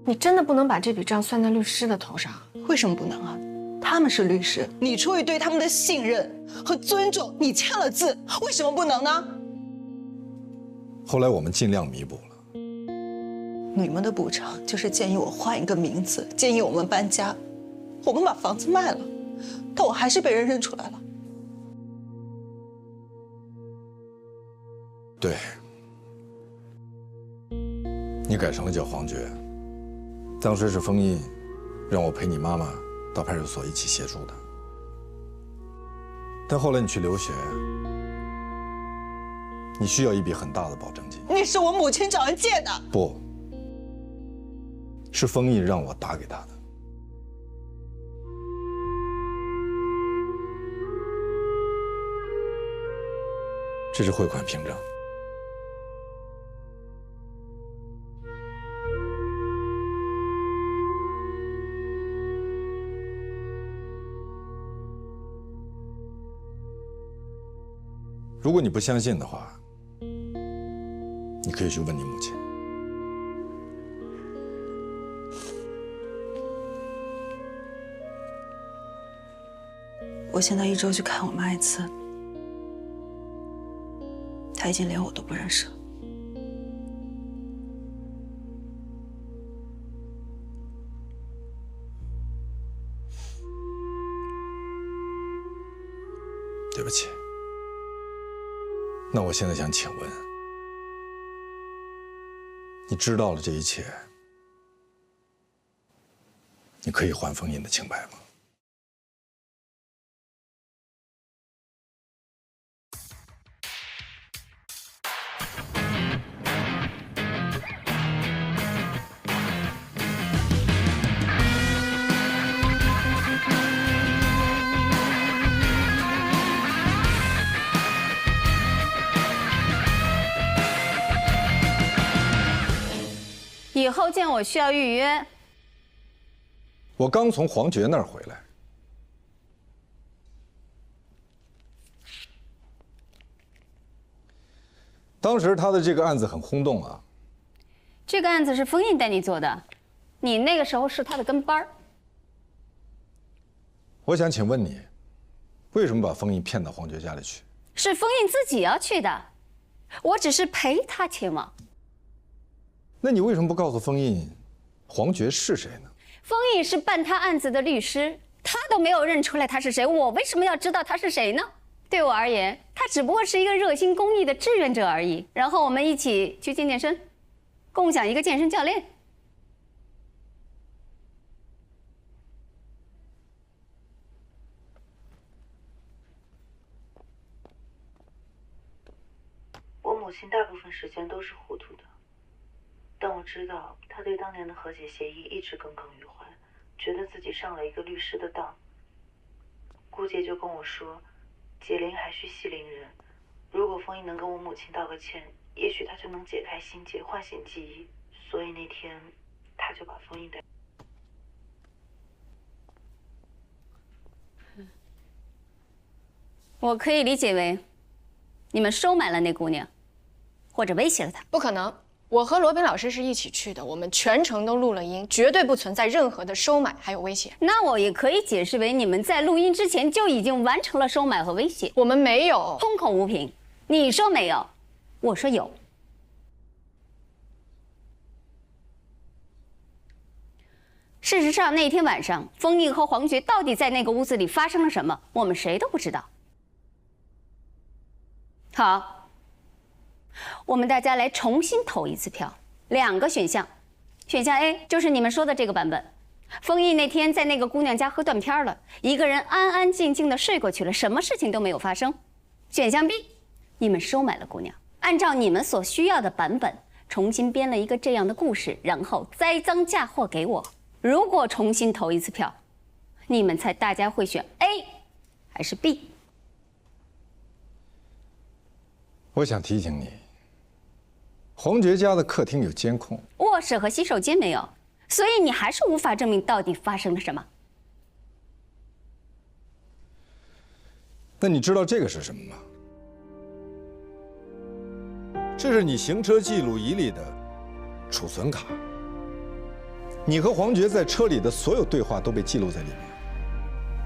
你真的不能把这笔账算在律师的头上？为什么不能啊？他们是律师，你出于对他们的信任和尊重，你签了字，为什么不能呢？后来我们尽量弥补了。你们的补偿就是建议我换一个名字，建议我们搬家，我们把房子卖了，但我还是被人认出来了。对，你改成了叫黄觉。当时是封印让我陪你妈妈到派出所一起协助的，但后来你去留学，你需要一笔很大的保证金。那是我母亲找人借的。不，是封印让我打给他的。这是汇款凭证。如果你不相信的话，你可以去问你母亲。我现在1周去看我妈1次，她已经连我都不认识了。对不起。那我现在想请问，你知道了这一切，你可以还封印的清白吗？以后见我需要预约。我刚从黄觉那儿回来，当时他的这个案子很轰动啊。这个案子是封印带你做的，你那个时候是他的跟班儿。我想请问你，为什么把封印骗到黄觉家里去？是封印自己要去的，我只是陪他前往。那你为什么不告诉封印，黄觉是谁呢？封印是办他案子的律师，他都没有认出来他是谁，我为什么要知道他是谁呢？对我而言，他只不过是一个热心公益的志愿者而已。然后我们一起去健身，共享一个健身教练。我母亲大部分时间都是糊涂的。但我知道，他对当年的和解协议一直耿耿于怀，觉得自己上了一个律师的当。顾姐就跟我说，解铃还须系铃人，如果封印能跟我母亲道个歉，也许他就能解开心结，唤醒记忆。所以那天，他就把封印带。我可以理解为，你们收买了那姑娘，或者威胁了她。不可能。我和罗宾老师是一起去的，我们全程都录了音，绝对不存在任何的收买还有威胁。那我也可以解释为你们在录音之前就已经完成了收买和威胁。我们没有，空口无凭。你说没有，我说有。事实上，那天晚上，封印和黄觉到底在那个屋子里发生了什么，我们谁都不知道。好。我们大家来重新投一次票，2个选项，选项 A 就是你们说的这个版本，封印那天在那个姑娘家喝断片了，一个人安安静静的睡过去了，什么事情都没有发生。选项 B， 你们收买了姑娘，按照你们所需要的版本重新编了一个这样的故事，然后栽赃嫁祸给我。如果重新投一次票，你们猜大家会选 A 还是 B？ 我想提醒你，黄觉家的客厅有监控，卧室和洗手间没有，所以你还是无法证明到底发生了什么。那你知道这个是什么吗？这是你行车记录仪里的储存卡。你和黄觉在车里的所有对话都被记录在里面，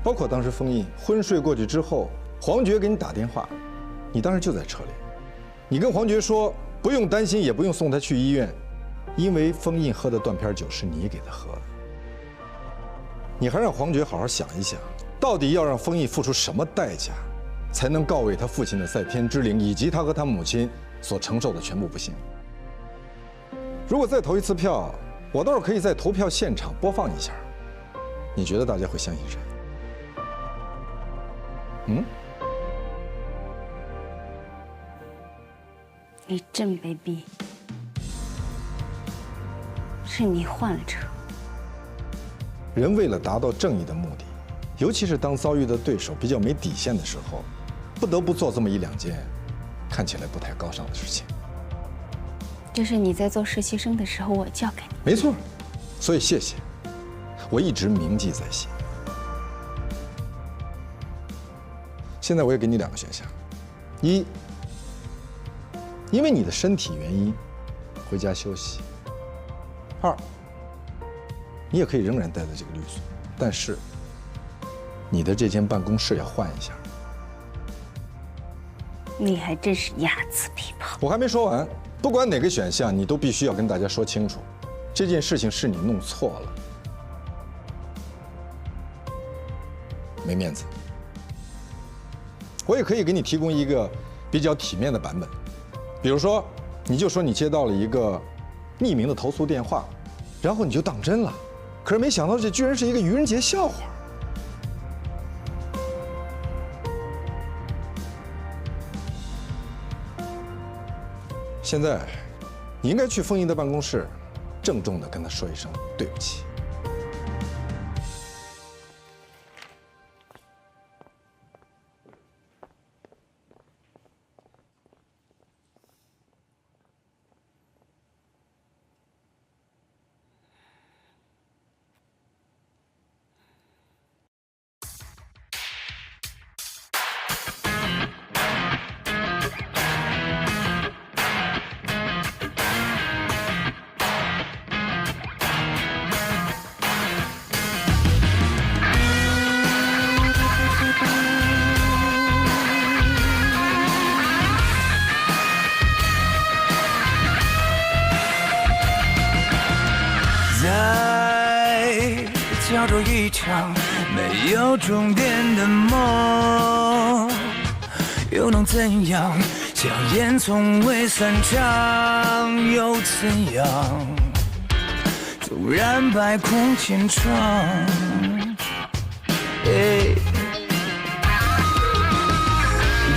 包括当时封印昏睡过去之后，黄觉给你打电话，你当时就在车里。你跟黄觉说不用担心，也不用送他去医院，因为封印喝的断片酒是你给他喝的。你还让黄觉好好想一想，到底要让封印付出什么代价，才能告慰他父亲的在天之灵，以及他和他母亲所承受的全部不幸。如果再投一次票，我倒是可以在投票现场播放一下，你觉得大家会相信谁？你真卑鄙，是你换了车。人为了达到正义的目的，尤其是当遭遇的对手比较没底线的时候，不得不做这么一两件看起来不太高尚的事情。这是你在做实习生的时候我教给你。没错，所以谢谢，我一直铭记在心。现在我也给你2个选项：一，因为你的身体原因回家休息；二，你也可以仍然待在这个律所，但是你的这间办公室要换一下。你还真是睚眦必报。我还没说完，不管哪个选项，你都必须要跟大家说清楚，这件事情是你弄错了，没面子。我也可以给你提供一个比较体面的版本，比如说，你就说你接到了一个匿名的投诉电话，然后你就当真了，可是没想到这居然是一个愚人节笑话。现在，你应该去封印的办公室，郑重地跟他说一声对不起。叫做一场没有终点的梦，又能怎样？硝烟从未散场，又怎样？突然百孔千疮。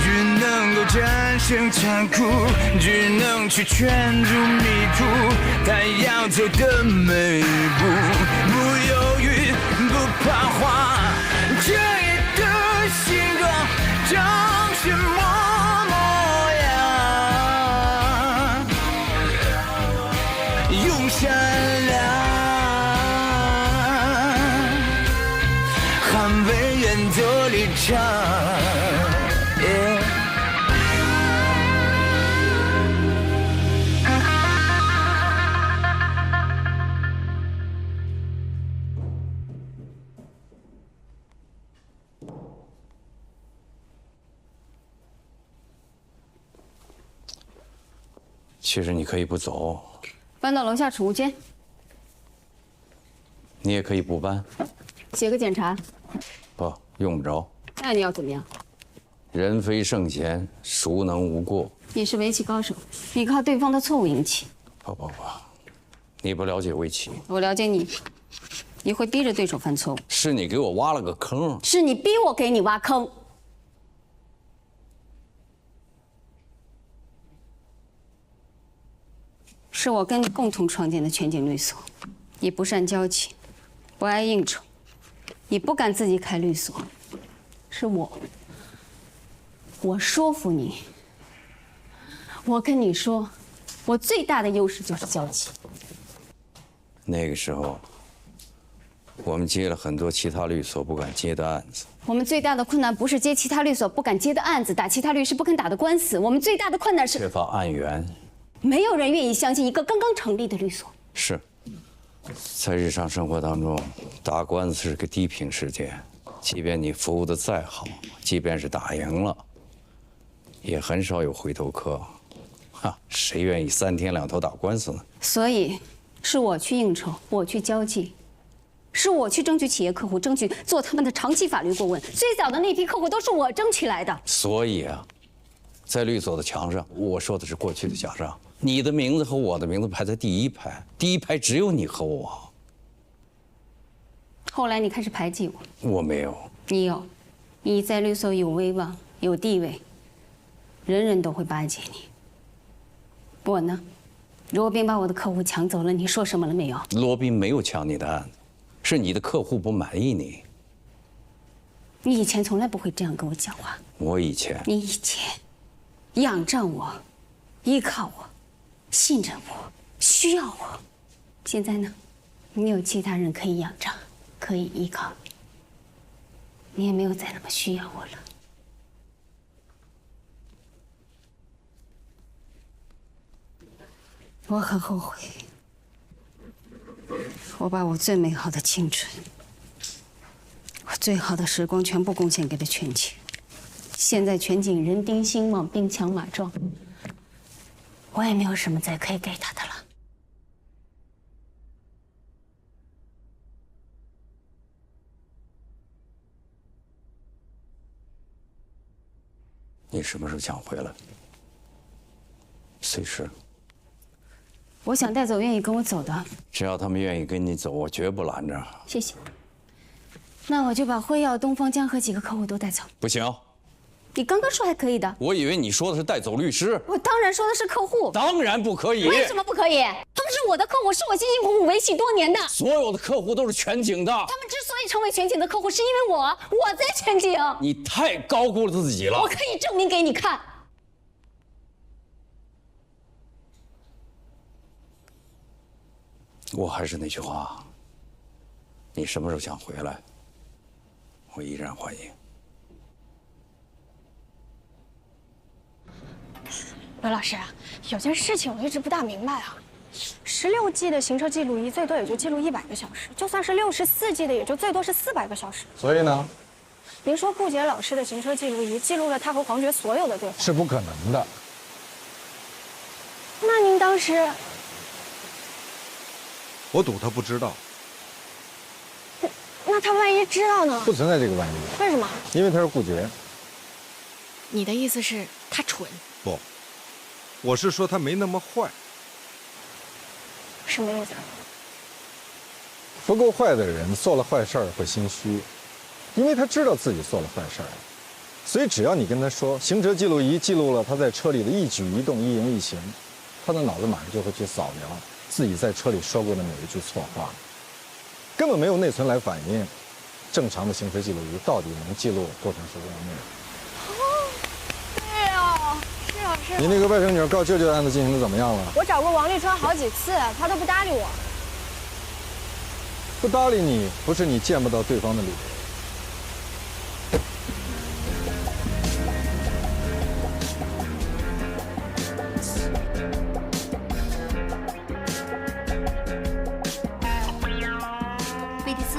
只能够战胜残酷，只能去圈住迷途，他要走的每一步，不犹豫，不彷徨，这夜的星光长什么模样？用善良捍卫人的立场。其实你可以不走，搬到楼下储物间。你也可以不搬，写个检查。不用不着。那你要怎么样？人非圣贤，孰能无过？你是围棋高手，你靠对方的错误赢棋。不，你不了解围棋。我了解你，你会逼着对手犯错误。是你给我挖了个坑。是你逼我给你挖坑。是我跟你共同创建的全景律所，你不善交际，不爱应酬，你不敢自己开律所，是我说服你。我跟你说，我最大的优势就是交际。那个时候，我们接了很多其他律所不敢接的案子。我们最大的困难不是接其他律所不敢接的案子，打其他律师不肯打的官司，我们最大的困难是缺乏案源。没有人愿意相信一个刚刚成立的律所。是，在日常生活当中，打官司是个低频事件，即便你服务的再好，即便是打赢了，也很少有回头客。哈，谁愿意3天2头打官司呢？所以，是我去应酬，我去交际，是我去争取企业客户，争取做他们的长期法律顾问。最早的那批客户都是我争取来的。所以啊，在律所的墙上，我说的是过去的墙上，你的名字和我的名字排在第1排，第1排只有你和我。后来你开始排挤我，我没有。你有，你在律所有威望、有地位，人人都会巴结你。我呢，罗宾把我的客户抢走了，你说什么了没有？罗宾没有抢你的案子，是你的客户不满意你。你以前从来不会这样跟我讲话。我以前，你以前仰仗我，依靠我，信任我，需要我。现在呢，你有其他人可以仰仗，可以依靠，你也没有再那么需要我了。我很后悔，我把我最美好的青春，我最好的时光全部贡献给了全景。现在全景人丁兴旺，兵强马壮，我也没有什么再可以给他的了。你什么时候想回来？随时。我想带走愿意跟我走的，只要他们愿意跟你走，我绝不拦着。谢谢。那我就把辉耀、东方江河几个客户都带走。不行，你刚刚说还可以的。我以为你说的是带走律师。我当然说的是客户。当然不可以。为什么不可以？他们是我的客户，是我辛辛苦苦维系多年的。所有的客户都是全景的。他们之所以成为全景的客户，是因为我在全景。你太高估了自己了。我可以证明给你看。我还是那句话，你什么时候想回来，我依然欢迎。罗老师，有件事情我一直不大明白啊。16G 的行车记录仪最多也就记录100个小时，就算是64G 的，也就最多是400个小时。所以呢？您说顾杰老师的行车记录仪记录了他和黄觉所有的对话，是不可能的。那您当时？我赌他不知道。那他万一知道呢？不存在这个万一。为什么？因为他是顾杰。你的意思是他蠢？不，我是说他没那么坏。什么意思？不够坏的人做了坏事儿会心虚，因为他知道自己做了坏事儿，所以只要你跟他说行车记录仪记录了他在车里的一举一动、一言一行，他的脑子马上就会去扫描自己在车里说过的每一句错话，根本没有内存来反映正常的行车记录仪到底能记录多长时间的内容。哦，对哦，是啊是啊。你那个外甥女告舅舅的案子进行的怎么样了？我找过王立川好几次，他都不搭理我。不搭理你不是你见不到对方的理由。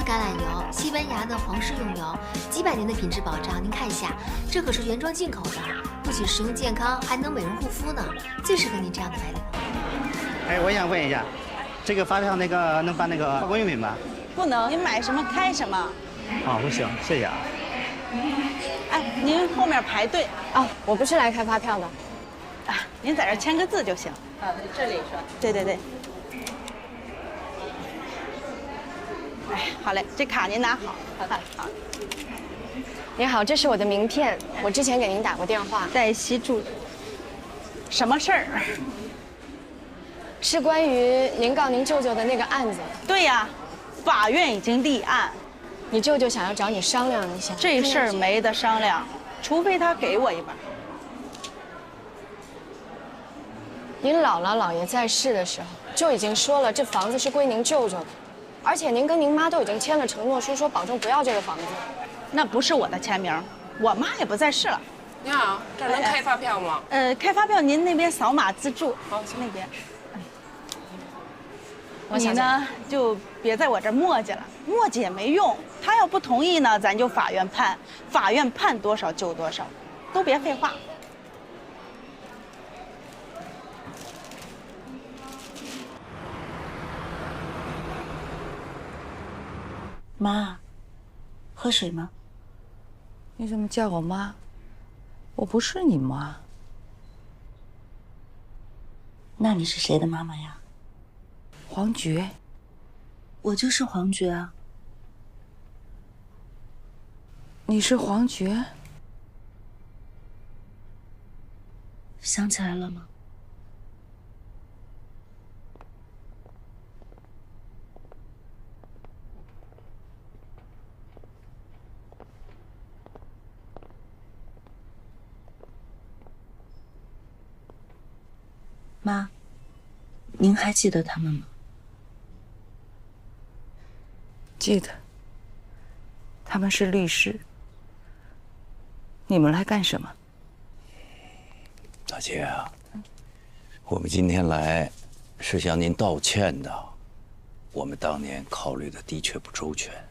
橄榄油，西班牙的皇室用油，几百年的品质保障。您看一下，这可是原装进口的，不仅食用健康，还能美容护肤呢，最适合您这样的白领。哎，我想问一下，这个发票那个能办那个化工用品吗？不能，您买什么开什么。啊，不行，谢谢啊。哎，您后面排队。哦，我不是来开发票的。啊，您在这签个字就行。啊，这里是吧？对对对。哎，好嘞，这卡您拿好。好的，好。您好，这是我的名片，我之前给您打过电话。黛西助理。什么事儿？是关于您告您舅舅的那个案子。对呀，法院已经立案，你舅舅想要找你商量一下。这事儿没得商量，除非他给我一半。您姥姥姥爷在世的时候就已经说了，这房子是归您舅舅的。而且您跟您妈都已经签了承诺书，说保证不要这个房子。那不是我的签名，我妈也不在世了。你好，这儿能开发票吗？开发票您那边扫码自助。好，那边。你呢就别在我这儿磨叽了，磨叽也没用。他要不同意呢，咱就法院判，法院判多少就多少，都别废话。妈，喝水吗？你怎么叫我妈？我不是你妈。那你是谁的妈妈呀？黄觉。我就是黄觉啊。你是黄觉？想起来了吗？妈，您还记得他们吗？记得。他们是律师。你们来干什么？大姐啊，我们今天来是向您道歉的。我们当年考虑的的确不周全。